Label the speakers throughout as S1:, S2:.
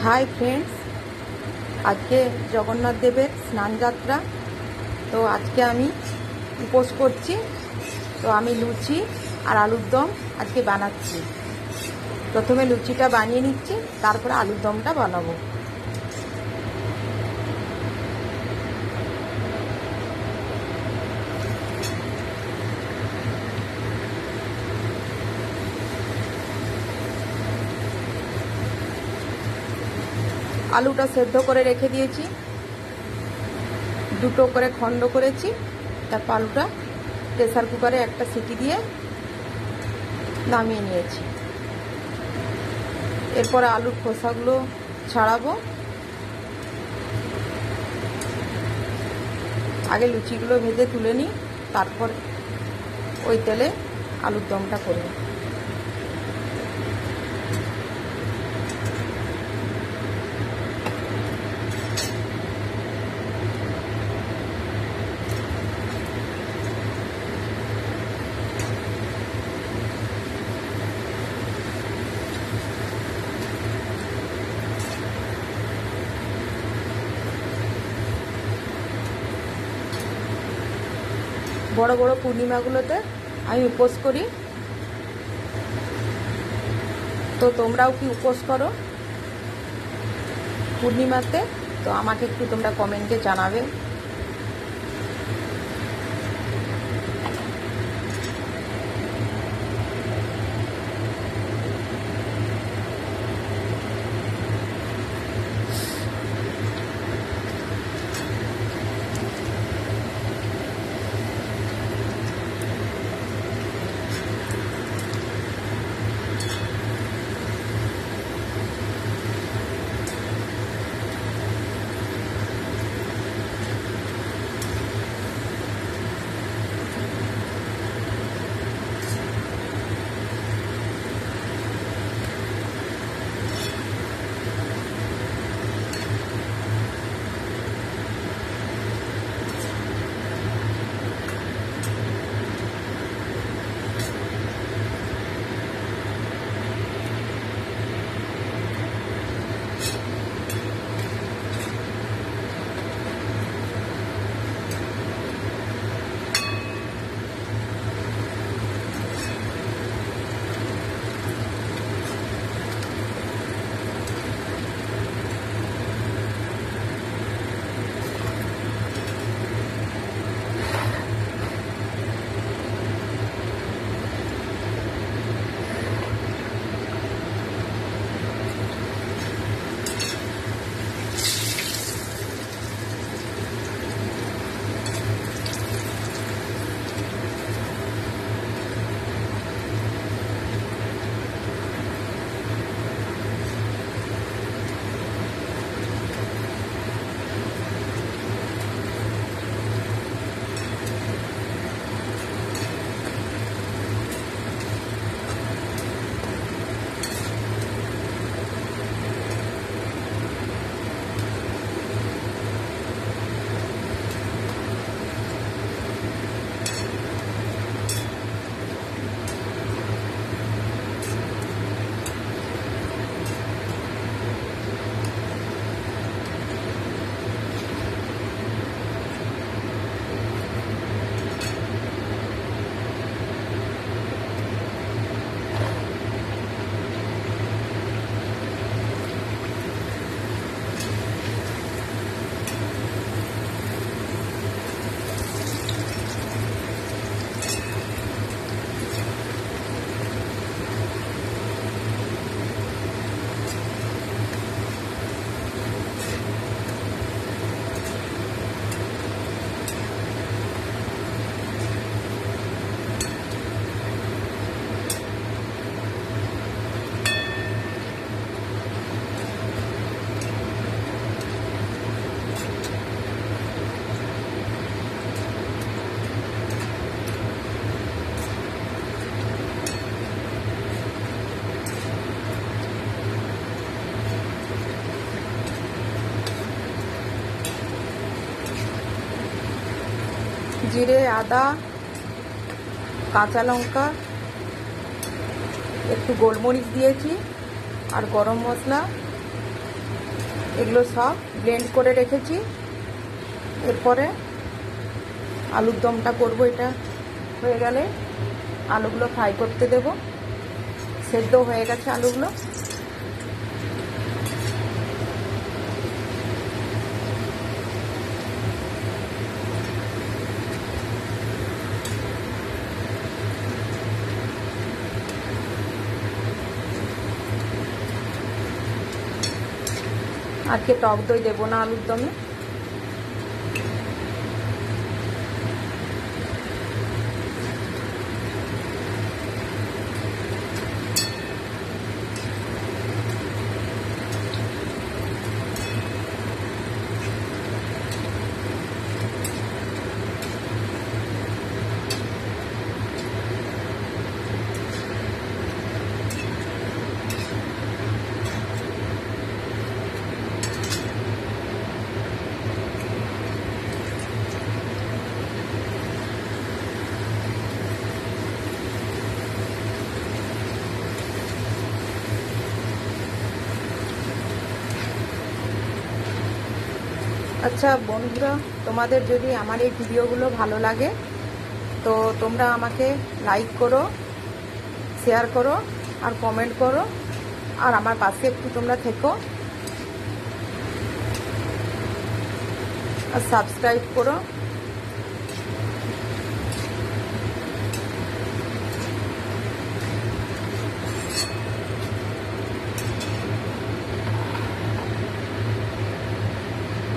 S1: Hi friends, আজকে জগন্নাথ দেবের স্নান যাত্রা। তো আজকে আমি উপোস করছি। তো আমি লুচি আর আলুর দম আজকে বানাচ্ছি। প্রথমে লুচিটা বানিয়ে নিচ্ছি, তারপরে আলুর দমটা বানাবো। আলুটা সেদ্ধ করে রেখে দিয়েছি, দুটো করে খণ্ড করেছি। তারপর আলুটা প্রেসার কুকারে একটা সিটি দিয়ে নামিয়ে নিয়েছি। এরপরে আলুর খোসাগুলো ছাড়াবো। আগে লুচিগুলো ভেজে তুলে নিই, তারপর ওই তেলে আলুর দমটা করব। বড় বড় পূর্ণিমাগুলোতে আমি উপোস করি। তো তোমরাও কি উপোস করো পূর্ণিমাতে? তো আমাকে একটু তোমরা কমেন্টে জানাবে। জিরে, আদা, কাঁচা লঙ্কা, একটু গোলমরিচ দিয়েছি, আর গরম মশলা এগুলো সব ব্লেন্ড করে রেখেছি। এরপরে আলুর দমটা করব। এটা হয়ে গেলে আলুগুলো ফ্রাই করতে দেব। সেদ্ধ হয়ে গেছে আলুগুলো। আজকে টক দই দেবো না আলুর দমে। আচ্ছা বন্ধুরা, তোমাদের যদি আমার এই ভিডিওগুলো ভালো লাগে তো তোমরা আমাকে লাইক করো, শেয়ার করো আর কমেন্ট করো, আর আমার পাশে একটু তোমরা থেকো আর সাবস্ক্রাইব করো।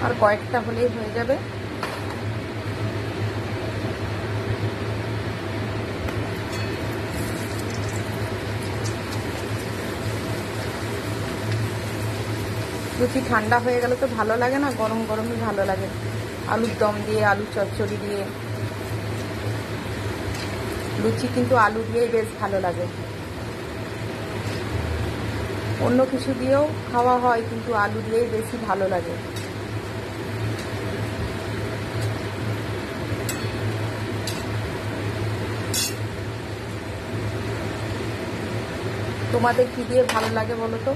S1: আর কয়েকটা হলেই হয়ে যাবে। লুচি ঠান্ডা হয়ে গেলে তো ভালো লাগে না, গরম গরমই ভালো লাগে। আলুর দম দিয়ে, আলু চচ্চড়ি দিয়ে। লুচি কিন্তু আলু দিয়েই বেশ ভালো লাগে। অন্য কিছু দিয়েও খাওয়া হয় কিন্তু আলু দিয়েই বেশি ভালো লাগে। তোমাদের কি দিয়ে ভালো লাগে বলো তো?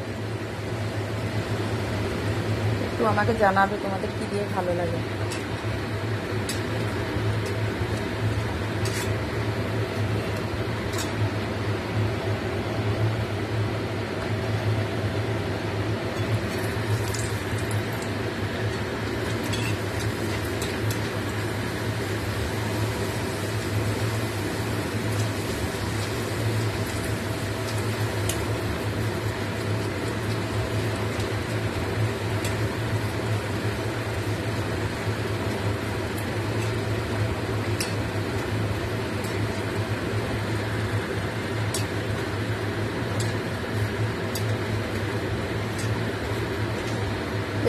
S1: একটু আমাকে জানাবে তোমাদের কি দিয়ে ভালো লাগে।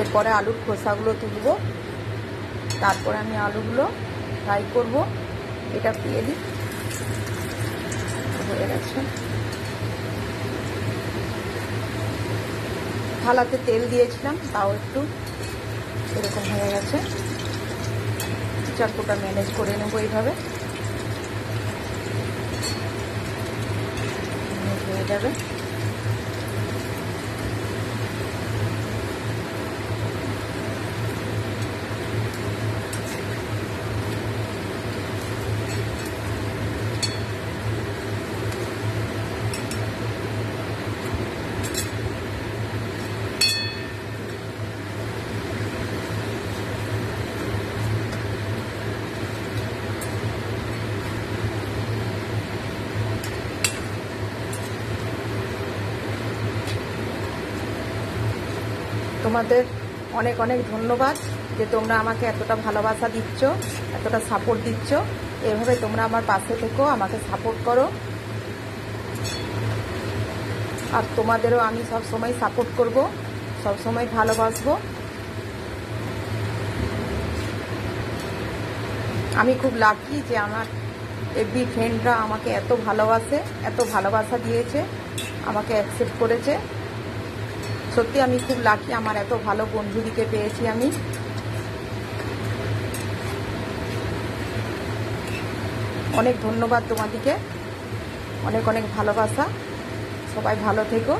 S1: এরপরে আলুর খোসাগুলো তুলবো, তারপরে আমি আলুগুলো ফ্রাই করব। এটা দিয়ে দিই, হয়ে গেছে। থালাতে তেল দিয়েছিলাম, তাও একটু এরকম হয়ে গেছে। চাকুটা ম্যানেজ করে নেবো এইভাবে, হয়ে যাবে। তোমাদের অনেক অনেক ধন্যবাদ যে তোমরা আমাকে এতটা ভালোবাসা দিচ্ছ, এতটা সাপোর্ট দিচ্ছ। এভাবে তোমরা আমার পাশে থেকো, আমাকে সাপোর্ট করো। আর তোমাদেরও আমি সব সময় সাপোর্ট করব, সব সময় ভালোবাসবো। আমি খুব লাকি যে আমার এভরি ফ্রেন্ডরা আমাকে এত ভালোবাসে, এত ভালোবাসা দিয়েছে, আমাকে অ্যাকসেপ্ট করেছে। সত্যি আমি খুব লাকি, আমার এত ভালো বন্ধুদিকে পেয়েছি আমি। অনেক ধন্যবাদ তোমাদিকে, অনেক অনেক ভালোবাসা। সবাই ভালো থেকো।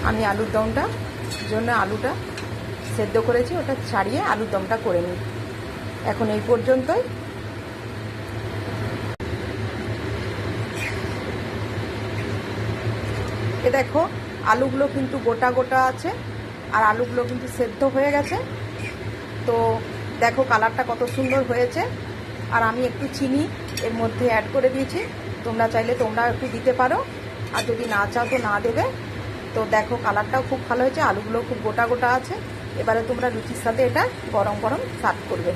S1: আমি আলুর দমটা জন্য আলুটা সেদ্ধ করেছি, ওটা ছাড়িয়ে আলুর দমটা করে নিই। এখন এই পর্যন্তই। এ দেখো আলুগুলো কিন্তু গোটা গোটা আছে, আর আলুগুলো কিন্তু সেদ্ধ হয়ে গেছে। তো দেখো কালারটা কত সুন্দর হয়েছে। আর আমি একটু চিনি এর মধ্যে অ্যাড করে দিয়েছি, তোমরা চাইলে তোমরা একটু দিতে পারো, আর যদি না চাও তো না দেবে। তো দেখো কালারটাও খুব ভালো হয়েছে, আলুগুলো খুব গোটা গোটা আছে। এবারে তোমরা লুচির সাথে এটা গরম গরম সার্ভ করবে।